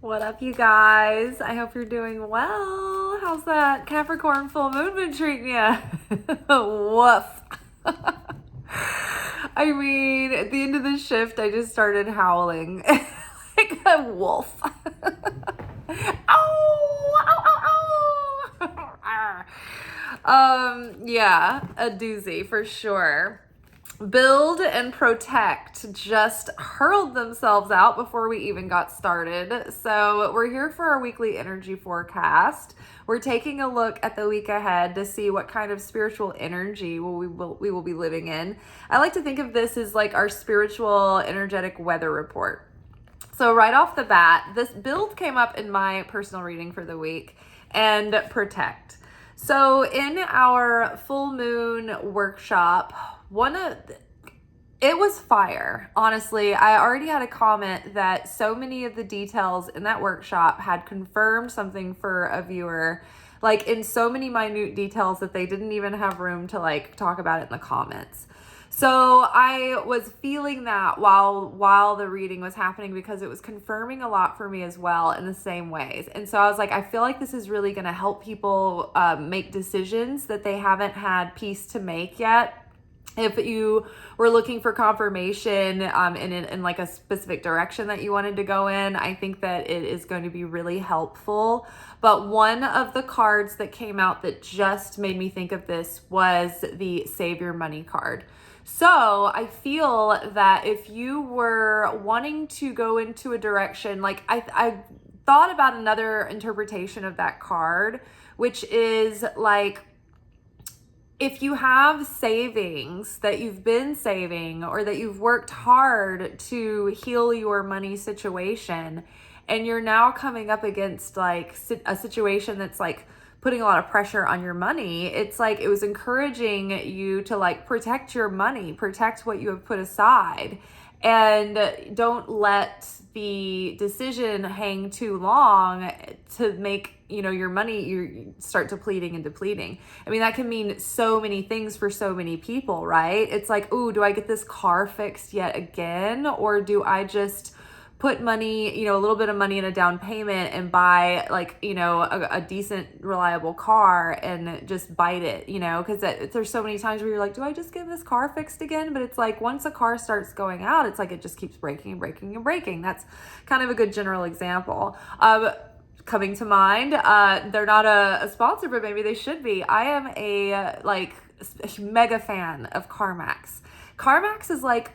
What up, you guys? I hope you're doing well. How's that Capricorn Full Moon been treating you? Woof. I mean, at the end of the shift, I just started howling like a wolf. Yeah, a doozy for sure. Build and Protect just hurled themselves out before we even got started. So we're here for our weekly energy forecast. We're taking a look at the week ahead to see what kind of spiritual energy we will be living in. I like to think of this as like our spiritual energetic weather report. So right off the bat, this build came up in my personal reading for the week and Protect. So in our full moon workshop, it was fire. Honestly, I already had a comment that so many of the details in that workshop had confirmed something for a viewer, like in so many minute details that they didn't even have room to like talk about it in the comments. So I was feeling that while the reading was happening because it was confirming a lot for me as well in the same ways. And so I was like, I feel like this is really going to help people make decisions that they haven't had peace to make yet. If you were looking for confirmation in like a specific direction that you wanted to go in, I think that it is going to be really helpful. But one of the cards that came out that just made me think of this was the Save Your Money card. So I feel that if you were wanting to go into a direction, like I thought about another interpretation of that card, which is like, if you have savings that you've been saving or that you've worked hard to heal your money situation, and you're now coming up against like a situation that's like putting a lot of pressure on your money, it's like it was encouraging you to like protect your money, protect what you have put aside, and don't let the decision hang too long to make your money, you start depleting and depleting. I mean, that can mean so many things for so many people, right? It's like, ooh, do I get this car fixed yet again? Or do I just put money, a little bit of money in a down payment and buy like, a decent, reliable car and just bite it, because there's so many times where you're like, do I just get this car fixed again? But it's like, once a car starts going out, it's like, it just keeps breaking and breaking and breaking. That's kind of a good general example. Coming to mind, they're not a sponsor, but maybe they should be. I am a mega fan of CarMax. CarMax is like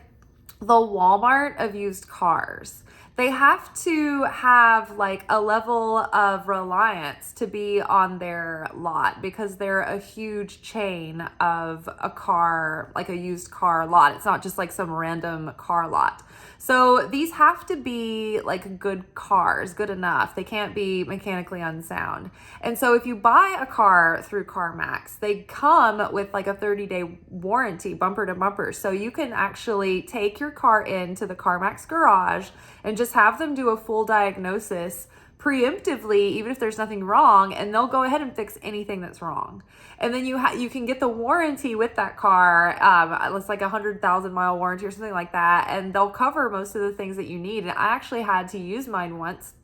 the Walmart of used cars. They have to have like a level of reliance to be on their lot because they're a huge chain of a car, like a used car lot. It's not just like some random car lot. So these have to be like good cars, good enough. They can't be mechanically unsound. And so if you buy a car through CarMax, they come with like a 30-day warranty, bumper to bumper. So you can actually take your car into the CarMax garage and just have them do a full diagnosis preemptively, even if there's nothing wrong, and they'll go ahead and fix anything that's wrong. And then you can get the warranty with that car. It's like 100,000 mile warranty or something like that, and they'll cover most of the things that you need. And I actually had to use mine once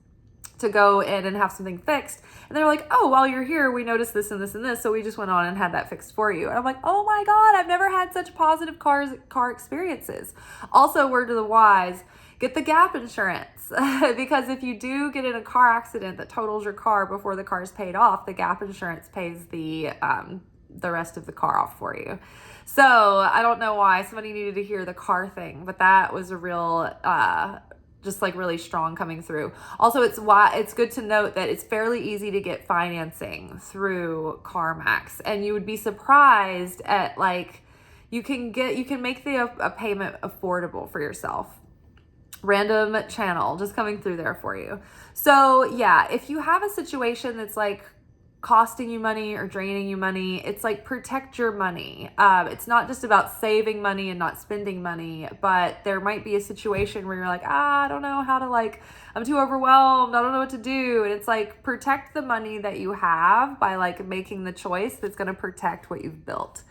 to go in and have something fixed, and they're like, oh, while you're here, we noticed this and this and this, so we just went on and had that fixed for you. And I'm like, oh my god, I've never had such positive car experiences. Also, word to the wise, get the gap insurance because if you do get in a car accident that totals your car before the car is paid off, the gap insurance pays the rest of the car off for you. So I don't know why somebody needed to hear the car thing, but that was a real just like really strong coming through. Also, it's good to note that it's fairly easy to get financing through CarMax, and you would be surprised at like you can make a payment affordable for yourself. Random channel just coming through there for you. So yeah, if you have a situation that's like costing you money or draining you money, it's like protect your money. It's not just about saving money and not spending money, but there might be a situation where you're like, I don't know how to I'm too overwhelmed. I don't know what to do. And it's like, protect the money that you have by like making the choice that's going to protect what you've built.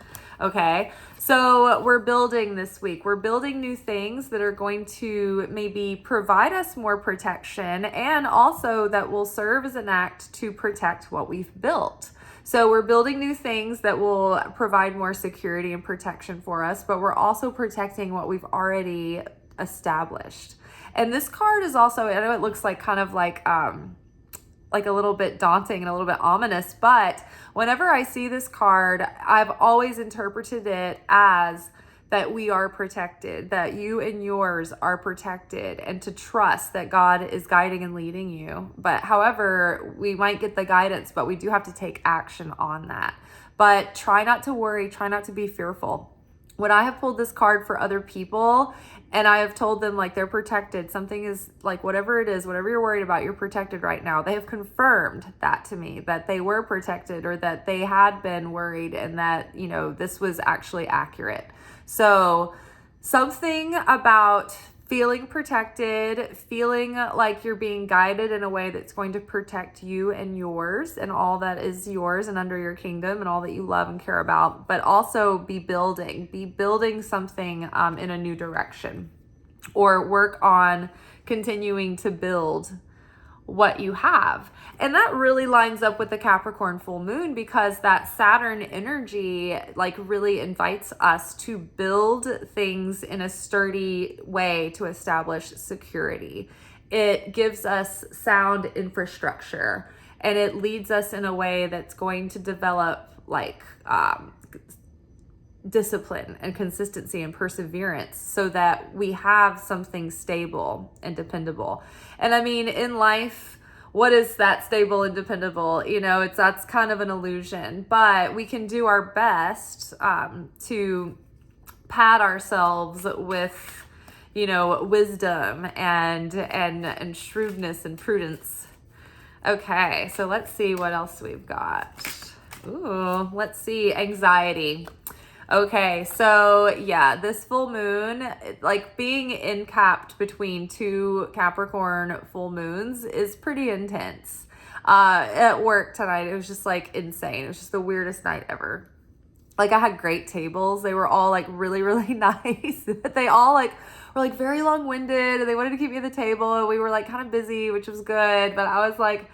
Okay. So we're building this week. We're building new things that are going to maybe provide us more protection, and also that will serve as an act to protect what we've built. So we're building new things that will provide more security and protection for us, but we're also protecting what we've already established. And this card is also, I know it looks like kind of like a little bit daunting and a little bit ominous, but whenever I see this card, I've always interpreted it as that we are protected, that you and yours are protected, and to trust that God is guiding and leading you. But however, we might get the guidance, but we do have to take action on that. But try not to worry, try not to be fearful. When I have pulled this card for other people and I have told them like they're protected, something is like whatever it is, whatever you're worried about, you're protected right now. They have confirmed that to me, that they were protected or that they had been worried and that, you know, this was actually accurate. So something about feeling protected, feeling like you're being guided in a way that's going to protect you and yours and all that is yours and under your kingdom and all that you love and care about, but also be building something in a new direction, or work on continuing to build what you have. And that really lines up with the Capricorn full moon, because that Saturn energy like really invites us to build things in a sturdy way to establish security. It gives us sound infrastructure, and it leads us in a way that's going to develop like discipline and consistency and perseverance, so that we have something stable and dependable. And I mean, in life, what is that stable and dependable? You know, that's kind of an illusion, but we can do our best to pad ourselves with, you know, wisdom and shrewdness and prudence. Okay, so let's see what else we've got. Ooh, let's see, anxiety. Okay, so yeah, this full moon, like being encapped between two Capricorn full moons is pretty intense. At work tonight, it was just like insane. It was just the weirdest night ever. Like I had great tables. They were all like really, really nice. But they all like were like very long-winded, and they wanted to keep me at the table. And we were like kind of busy, which was good. But I was like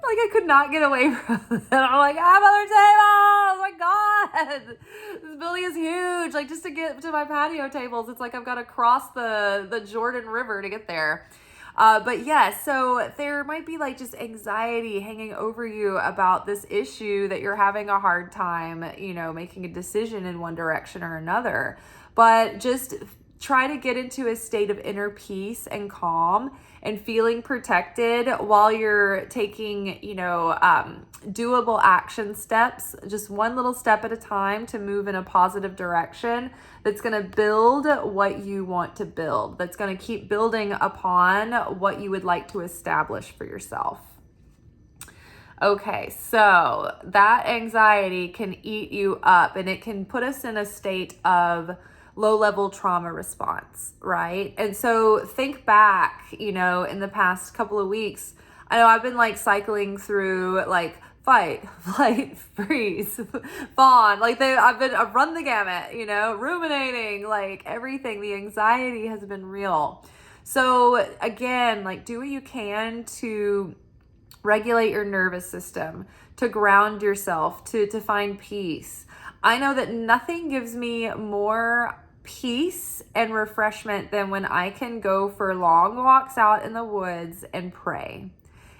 I could not get away from it. I'm like, I have other tables. Oh my God. This building is huge. Like just to get to my patio tables, it's like I've got to cross the Jordan River to get there. But yeah, so there might be like just anxiety hanging over you about this issue that you're having a hard time, you know, making a decision in one direction or another. But just try to get into a state of inner peace and calm and feeling protected while you're taking, you know, doable action steps, just one little step at a time to move in a positive direction that's going to build what you want to build, that's going to keep building upon what you would like to establish for yourself. Okay, so that anxiety can eat you up, and it can put us in a state of low-level trauma response, right? And so think back, you know, in the past couple of weeks, I know I've been like cycling through like fight, flight, freeze, fawn. Like I've run the gamut, you know, ruminating, like everything. The anxiety has been real. So again, like do what you can to regulate your nervous system, to ground yourself, to find peace. I know that nothing gives me more peace and refreshment than when I can go for long walks out in the woods and pray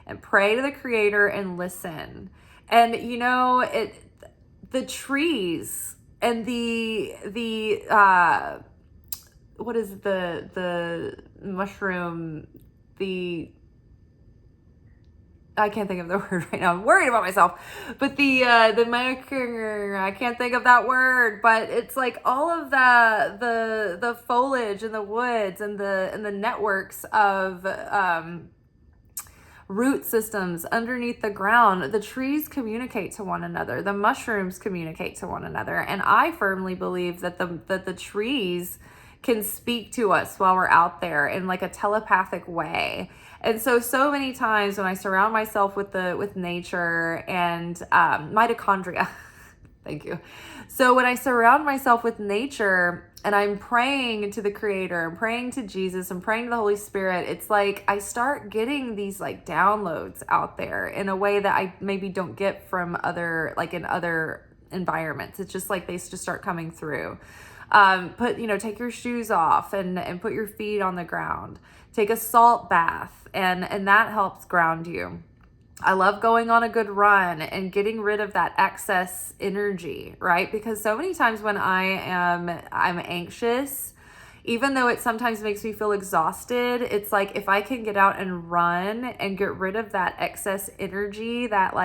to the Creator and listen. And you know, the trees and the what is the mushroom, I can't think of the word right now. I'm worried about myself. But the I can't think of that word. But it's like all of the foliage in the woods and the networks of root systems underneath the ground. The trees communicate to one another. The mushrooms communicate to one another. And I firmly believe that the trees can speak to us while we're out there in like a telepathic way. And so many times when I surround myself with nature and mitochondria, Thank you. So when I surround myself with nature and I'm praying to the Creator, I'm praying to Jesus, I'm praying to the Holy Spirit, it's like I start getting these like downloads out there in a way that I maybe don't get from other, like in other environments. It's just like they just start coming through. Take your shoes off and put your feet on the ground. Take a salt bath, and that helps ground you. I love going on a good run and getting rid of that excess energy, right? Because so many times when I'm anxious, even though it sometimes makes me feel exhausted, it's like if I can get out and run and get rid of that excess energy, that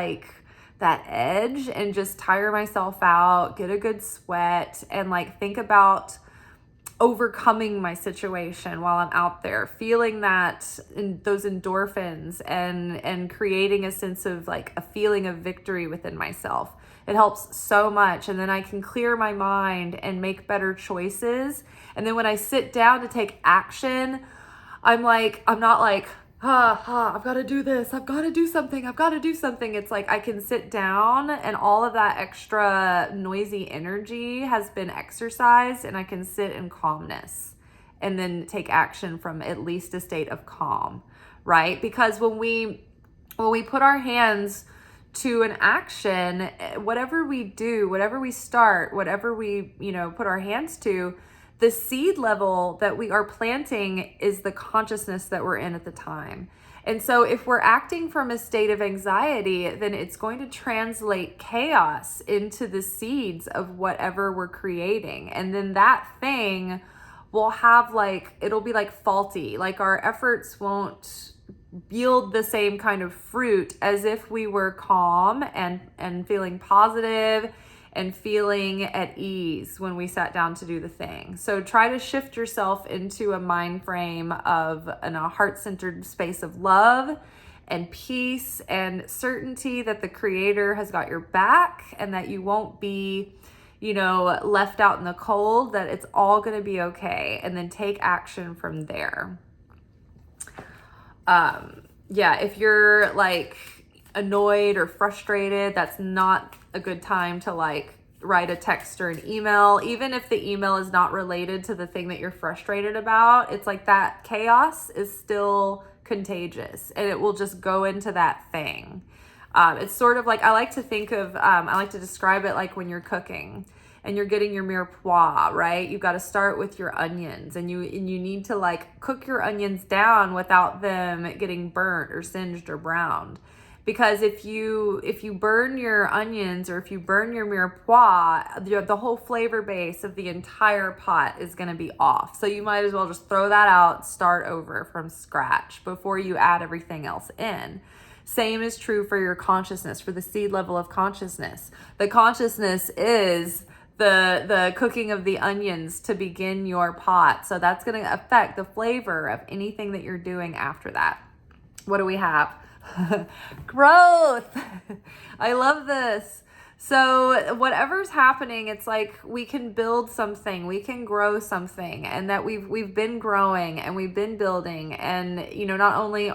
edge, and just tire myself out, get a good sweat, and like think about overcoming my situation while I'm out there, feeling those endorphins and creating a sense of like a feeling of victory within myself. It helps so much. And then I can clear my mind and make better choices. And then when I sit down to take action, I'm not like, I've got to do this. I've got to do something. It's like I can sit down and all of that extra noisy energy has been exercised, and I can sit in calmness and then take action from at least a state of calm, right? Because when we put our hands to an action, whatever we do, whatever we start, whatever we, put our hands to, the seed level that we are planting is the consciousness that we're in at the time. And so if we're acting from a state of anxiety, then it's going to translate chaos into the seeds of whatever we're creating. And then that thing will have it'll be faulty. Like our efforts won't yield the same kind of fruit as if we were calm and feeling positive and feeling at ease when we sat down to do the thing. So try to shift yourself into a mind frame of a heart-centered space of love and peace and certainty that the Creator has got your back and that you won't be, left out in the cold, that it's all going to be okay. And then take action from there. If you're annoyed or frustrated, that's not a good time to write a text or an email. Even if the email is not related to the thing that you're frustrated about, it's like that chaos is still contagious and it will just go into that thing. It's sort of like, I like to describe it like when you're cooking and you're getting your mirepoix, right? You've got to start with your onions and you need to cook your onions down without them getting burnt or singed or browned. Because if you burn your onions or if you burn your mirepoix, the whole flavor base of the entire pot is going to be off. So you might as well just throw that out, start over from scratch before you add everything else in. Same is true for your consciousness, for the seed level of consciousness. The consciousness is the cooking of the onions to begin your pot. So that's going to affect the flavor of anything that you're doing after that. What do we have? Growth. I love this. So whatever's happening, it's like we can build something, we can grow something, and that we've been growing and we've been building. And not only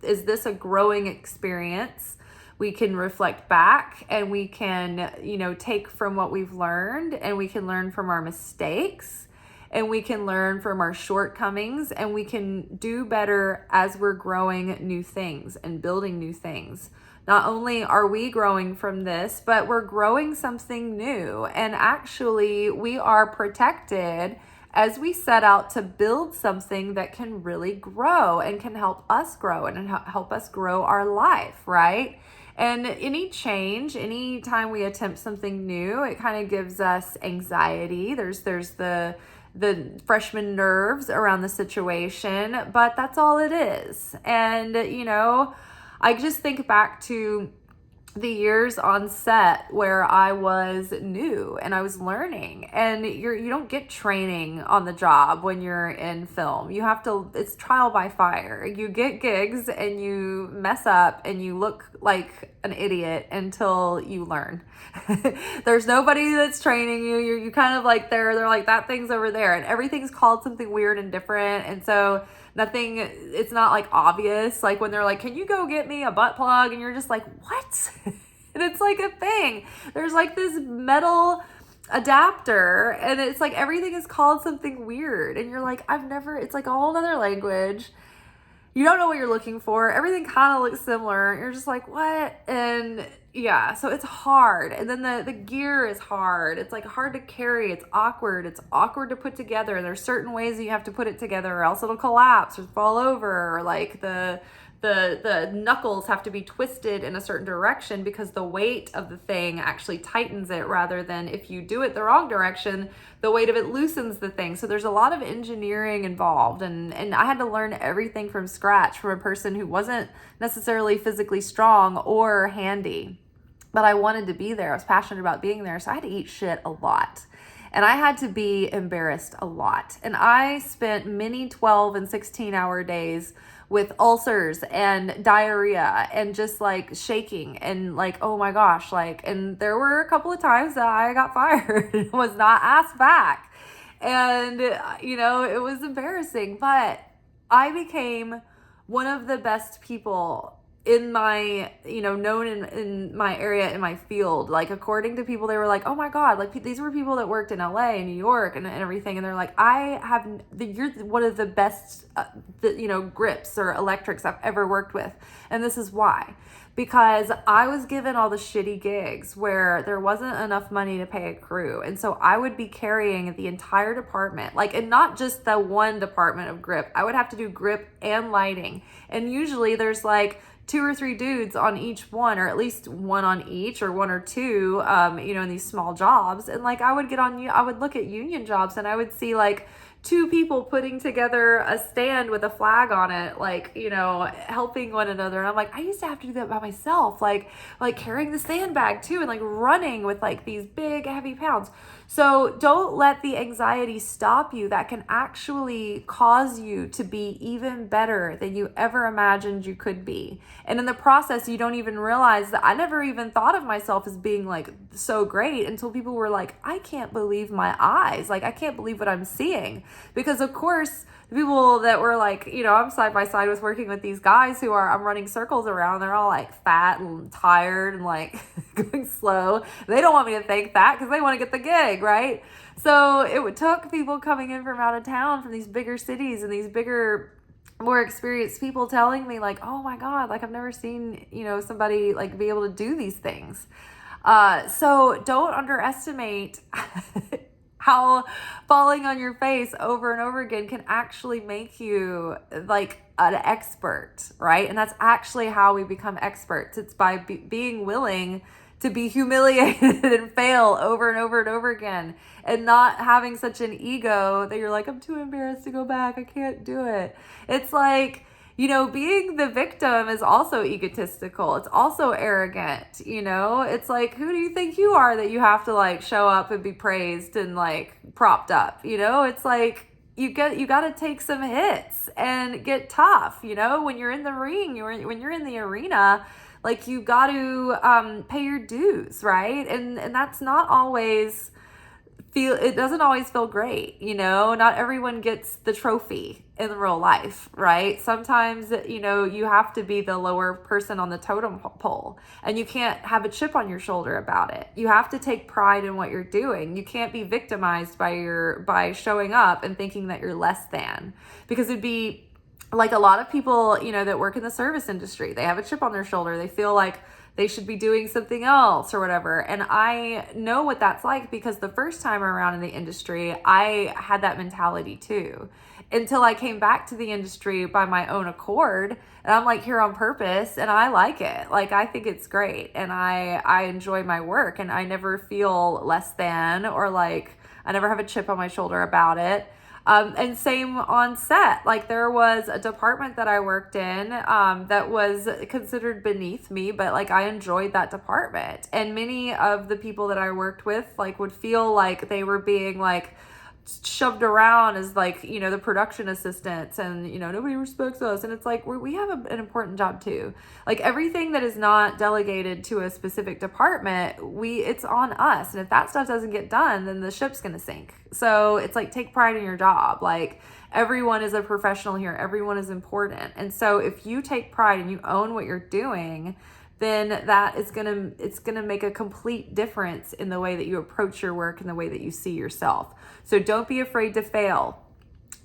is this a growing experience, we can reflect back and we can take from what we've learned, and we can learn from our mistakes, and we can learn from our shortcomings, and we can do better as we're growing new things and building new things. Not only are we growing from this, but we're growing something new. And actually, we are protected as we set out to build something that can really grow and can help us grow and help us grow our life, right? And any change, any time we attempt something new, it kind of gives us anxiety. There's the freshman nerves around the situation, but that's all it is. And, I just think back to the years on set where I was new and I was learning, and you don't get training on the job when you're in film. You have to, it's trial by fire. You get gigs and you mess up and you look like an idiot until you learn. There's nobody that's training you. You kind of they're like, that thing's over there, and everything's called something weird and different. And so it's not obvious. Like when they're like, can you go get me a butt plug? And you're just like, what? And it's like a thing. There's like this metal adapter, and it's like everything is called something weird. And you're like, it's like a whole other language. You don't know what you're looking for. Everything kind of looks similar. You're just like, what? And yeah, so it's hard. And then the gear is hard. It's like hard to carry. It's awkward. It's awkward to put together. And there's certain ways that you have to put it together or else it'll collapse or fall over, or like the knuckles have to be twisted in a certain direction because the weight of the thing actually tightens it, rather than if you do it the wrong direction, the weight of it loosens the thing. So there's a lot of engineering involved, and I had to learn everything from scratch from a person who wasn't necessarily physically strong or handy, but I wanted to be there. I was passionate about being there, so I had to eat shit a lot. And I had to be embarrassed a lot. And I spent many 12 and 16-hour days with ulcers and diarrhea and just like shaking and like, oh my gosh, like, and there were a couple of times that I got fired and was not asked back. And, you know, it was embarrassing, but I became one of the best people in my, you know, known in my area, in my field. Like, according to people, they were like, oh my God, like these were people that worked in LA and New York and everything. And they're like, you're one of the best, grips or electrics I've ever worked with. And this is why. Because I was given all the shitty gigs where there wasn't enough money to pay a crew. And so I would be carrying the entire department, like, and not just the one department of grip. I would have to do grip and lighting. And usually there's like 2 or 3 dudes on each one, or at least one on each, or 1 or 2, in these small jobs. And like, I would look at union jobs and I would see like 2 people putting together a stand with a flag on it, like, you know, helping one another. And I'm like, I used to have to do that by myself, like carrying the sandbag too, and like running with like these big heavy pounds. So don't let the anxiety stop you. That can actually cause you to be even better than you ever imagined you could be. And in the process, you don't even realize that I never even thought of myself as being like so great until people were like, I can't believe my eyes. Like, I can't believe what I'm seeing. Because of course, the people that were like, you know, I'm side by side with working with these guys who I'm running circles around. They're all like fat and tired and like going slow. They don't want me to think that because they want to get the gig, right? So it took people coming in from out of town, from these bigger cities and these bigger, more experienced people telling me like, oh my God, like I've never seen, you know, somebody like be able to do these things. So don't underestimate how falling on your face over and over again can actually make you like an expert, right? And that's actually how we become experts. It's by being willing to be humiliated and fail over and over and over again, and not having such an ego that you're like, I'm too embarrassed to go back. I can't do it. It's like, you know, being the victim is also egotistical. It's also arrogant, you know? It's like, who do you think you are that you have to like show up and be praised and like propped up, you know? It's like, you got to take some hits and get tough, you know? When you're in the ring, when you're in the arena, like you got to pay your dues, right? And that's not always it doesn't always feel great, you know? Not everyone gets the trophy in real life, right? Sometimes, you know, you have to be the lower person on the totem pole, and you can't have a chip on your shoulder about it. You have to take pride in what you're doing. You can't be victimized by showing up and thinking that you're less than, because it'd be like a lot of people, you know, that work in the service industry. They have a chip on their shoulder. They feel like they should be doing something else or whatever. And I know what that's like, because the first time around in the industry, I had that mentality too, until I came back to the industry by my own accord. And I'm like here on purpose, and I like it. Like, I think it's great, and I enjoy my work, and I never feel less than, or like I never have a chip on my shoulder about it. And same on set. Like, there was a department that I worked in that was considered beneath me, but like I enjoyed that department. And many of the people that I worked with like would feel like they were being like shoved around as like, you know, the production assistants, and, you know, nobody respects us. And it's like, we have an important job too. Like, everything that is not delegated to a specific department, it's on us. And if that stuff doesn't get done, then the ship's going to sink. So it's like, take pride in your job. Like, everyone is a professional here. Everyone is important. And so if you take pride and you own what you're doing, then it's gonna make a complete difference in the way that you approach your work and the way that you see yourself. So don't be afraid to fail.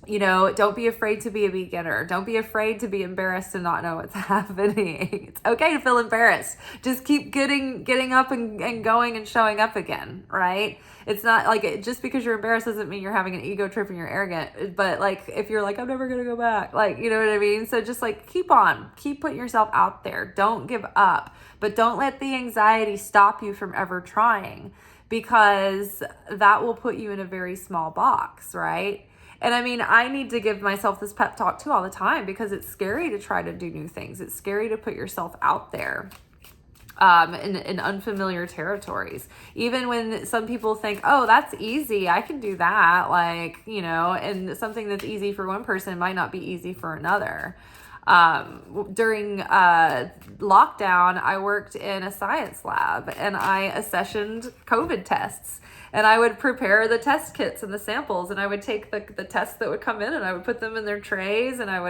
Don't be afraid to be a beginner. Don't be afraid to be embarrassed and not know what's happening. It's okay to feel embarrassed. Just keep getting up and going and showing up again, right? It's not like just because you're embarrassed doesn't mean you're having an ego trip and you're arrogant. But like, if you're like, I'm never going to go back, like, you know what I mean? So just like, keep putting yourself out there. Don't give up, but don't let the anxiety stop you from ever trying, because that will put you in a very small box, right? And I mean, I need to give myself this pep talk too all the time, because it's scary to try to do new things. It's scary to put yourself out there in unfamiliar territories. Even when some people think, oh, that's easy, I can do that. Like, and something that's easy for one person might not be easy for another. During lockdown, I worked in a science lab and I accessioned COVID tests. And I would prepare the test kits and the samples, and I would take the tests that would come in and I would put them in their trays, and I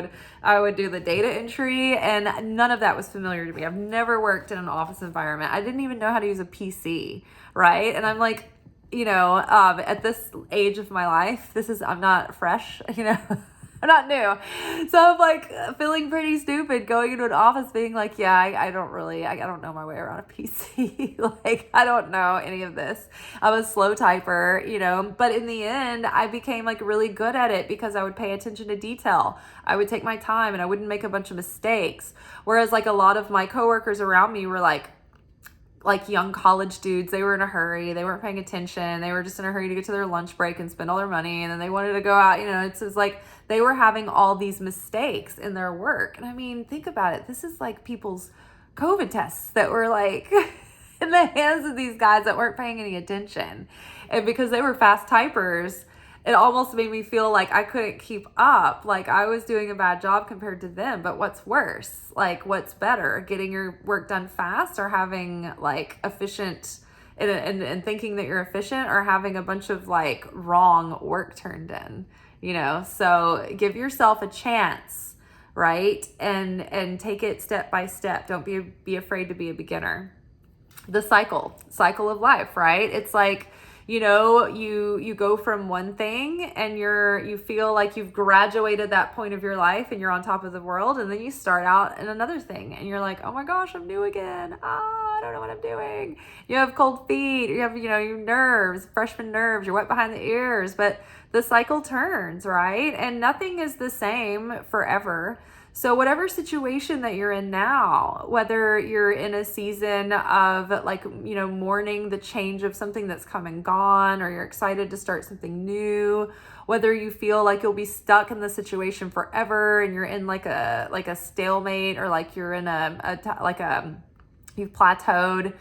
would do the data entry, and none of that was familiar to me. I've never worked in an office environment. I didn't even know how to use a PC, right? And I'm like, at this age of my life, I'm not fresh, I'm not new. So I'm like feeling pretty stupid going into an office being like, yeah, I don't know my way around a PC. Like, I don't know any of this. I'm a slow typer, but in the end, I became like really good at it because I would pay attention to detail. I would take my time and I wouldn't make a bunch of mistakes. Whereas like a lot of my coworkers around me were like young college dudes. They were in a hurry. They weren't paying attention. They were just in a hurry to get to their lunch break and spend all their money. And then they wanted to go out, it's like they were having all these mistakes in their work. And I mean, think about it. This is like people's COVID tests that were like in the hands of these guys that weren't paying any attention. And because they were fast typers, it almost made me feel like I couldn't keep up. Like I was doing a bad job compared to them. But what's worse? Like, what's better? Getting your work done fast, or having like efficient and thinking that you're efficient, or having a bunch of like wrong work turned in, So give yourself a chance, right? And take it step by step. Don't be afraid to be a beginner. The cycle of life, right? It's like, you go from one thing and you feel like you've graduated that point of your life and you're on top of the world, and then you start out in another thing and you're like, oh my gosh, I'm new again. I don't know what I'm doing. You have cold feet, you have, your nerves, freshman nerves, you're wet behind the ears, but the cycle turns, right? And nothing is the same forever. So whatever situation that you're in now, whether you're in a season of like, mourning the change of something that's come and gone, or you're excited to start something new, whether you feel like you'll be stuck in the situation forever and you're in like a stalemate, or like you're in you've plateaued,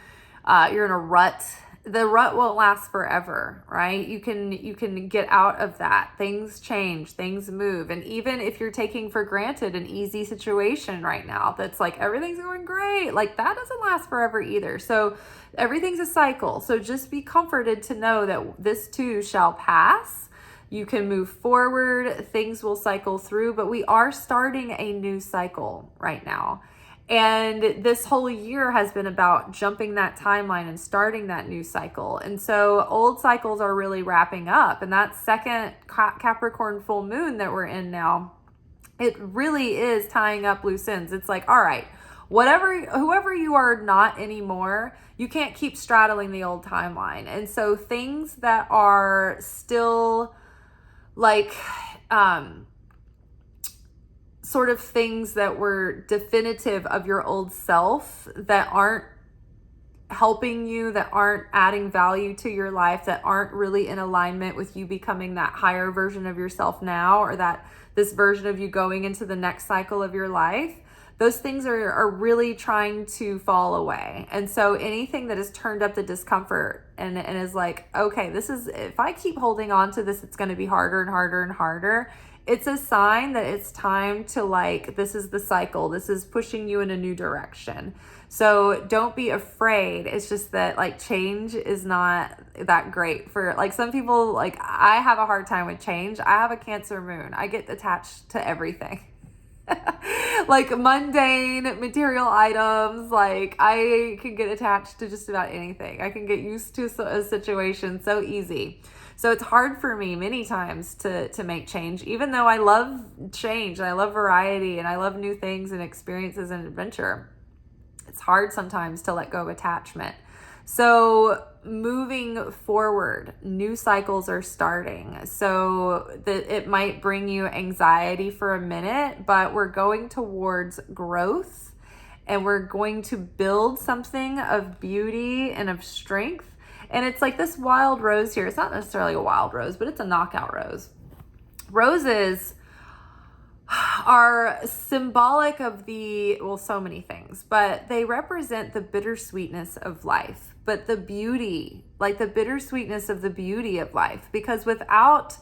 you're in a rut. The rut won't last forever, right? You can get out of that. Things change, things move. And even if you're taking for granted an easy situation right now, that's like everything's going great, like that doesn't last forever either. So everything's a cycle. So just be comforted to know that this too shall pass. You can move forward, things will cycle through, but we are starting a new cycle right now. And this whole year has been about jumping that timeline and starting that new cycle. And so old cycles are really wrapping up. And that second Capricorn full moon that we're in now, it really is tying up loose ends. It's like, all right, whoever you are not anymore, you can't keep straddling the old timeline. And so things that are still like, sort of things that were definitive of your old self, that aren't helping you, that aren't adding value to your life, that aren't really in alignment with you becoming that higher version of yourself now, or that this version of you going into the next cycle of your life, those things are really trying to fall away. And so anything that has turned up the discomfort and is like, okay, if I keep holding on to this, it's going to be harder and harder and harder. It's a sign that it's time to like, this is the cycle. This is pushing you in a new direction. So don't be afraid. It's just that like change is not that great for like some people. Like I have a hard time with change. I have a Cancer moon. I get attached to everything. Like mundane material items. Like I can get attached to just about anything. I can get used to a situation so easy. So it's hard for me many times to make change, even though I love change and I love variety and I love new things and experiences and adventure. It's hard sometimes to let go of attachment. So moving forward, new cycles are starting. So that it might bring you anxiety for a minute, but we're going towards growth and we're going to build something of beauty and of strength. And it's like this wild rose here. It's not necessarily a wild rose, but it's a knockout rose. Roses are symbolic of so many things, but they represent the bittersweetness of life, but the beauty, like the bittersweetness of the beauty of life, because without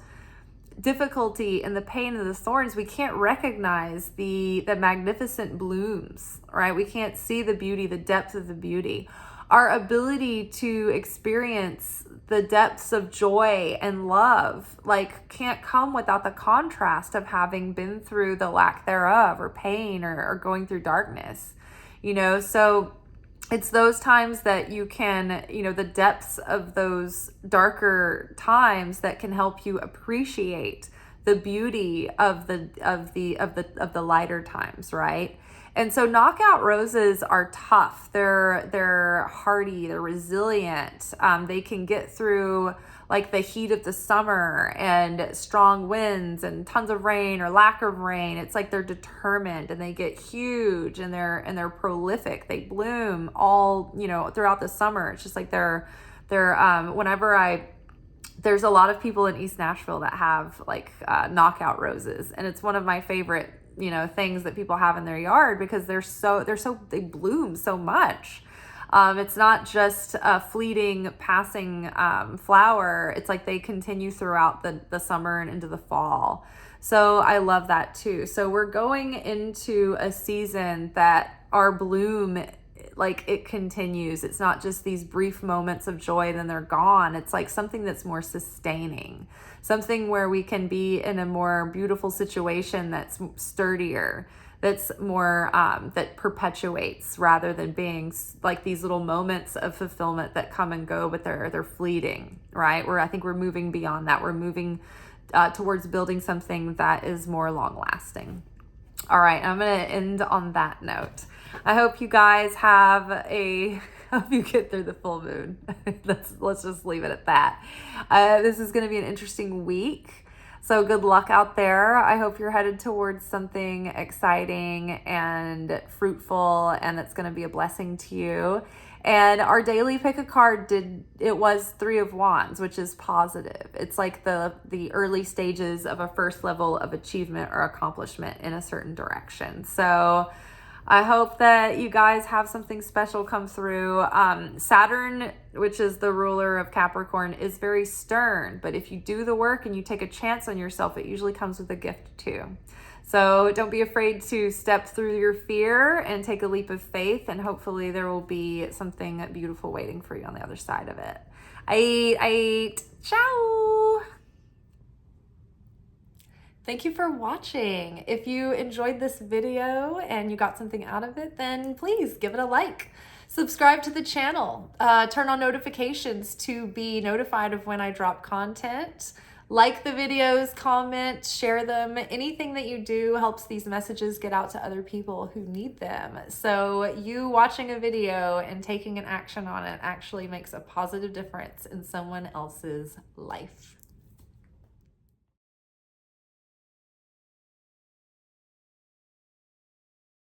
difficulty and the pain and the thorns, we can't recognize the magnificent blooms, right? We can't see the beauty, the depth of the beauty. Our ability to experience the depths of joy and love, like, can't come without the contrast of having been through the lack thereof, or pain, or going through darkness, so it's those times that you can, the depths of those darker times that can help you appreciate the beauty of the lighter times, right? And so knockout roses are tough. They're hardy. They're resilient. They can get through like the heat of the summer and strong winds and tons of rain or lack of rain. It's like they're determined and they get huge and they're prolific. They bloom all throughout the summer. It's just like they're there's a lot of people in East Nashville that have like knockout roses, and it's one of my favorite things that people have in their yard because they bloom so much. It's not just a fleeting passing flower. It's like they continue throughout the summer and into the fall. So I love that too. So we're going into a season that our bloom, like, it continues. It's not just these brief moments of joy and then they're gone. It's like something that's more sustaining, something where we can be in a more beautiful situation that's sturdier, that's more that perpetuates, rather than being like these little moments of fulfillment that come and go, but they're fleeting, right? I think we're moving beyond that. We're moving towards building something that is more long lasting. All right, I'm going to end on that note. I hope you guys hope you get through the full moon. Let's just leave it at that. This is going to be an interesting week. So good luck out there. I hope you're headed towards something exciting and fruitful, and that's going to be a blessing to you. And our daily pick a card was 3 of Wands, which is positive. It's like the early stages of a first level of achievement or accomplishment in a certain direction. So I hope that you guys have something special come through. Saturn, which is the ruler of Capricorn, is very stern, but if you do the work and you take a chance on yourself, it usually comes with a gift too. So don't be afraid to step through your fear and take a leap of faith, and hopefully there will be something beautiful waiting for you on the other side of it. I ate. Ciao. Thank you for watching. If you enjoyed this video and you got something out of it, then please give it a like. Subscribe to the channel. Turn on notifications to be notified of when I drop content. Like the videos, comment, share them. Anything that you do helps these messages get out to other people who need them. So you watching a video and taking an action on it actually makes a positive difference in someone else's life.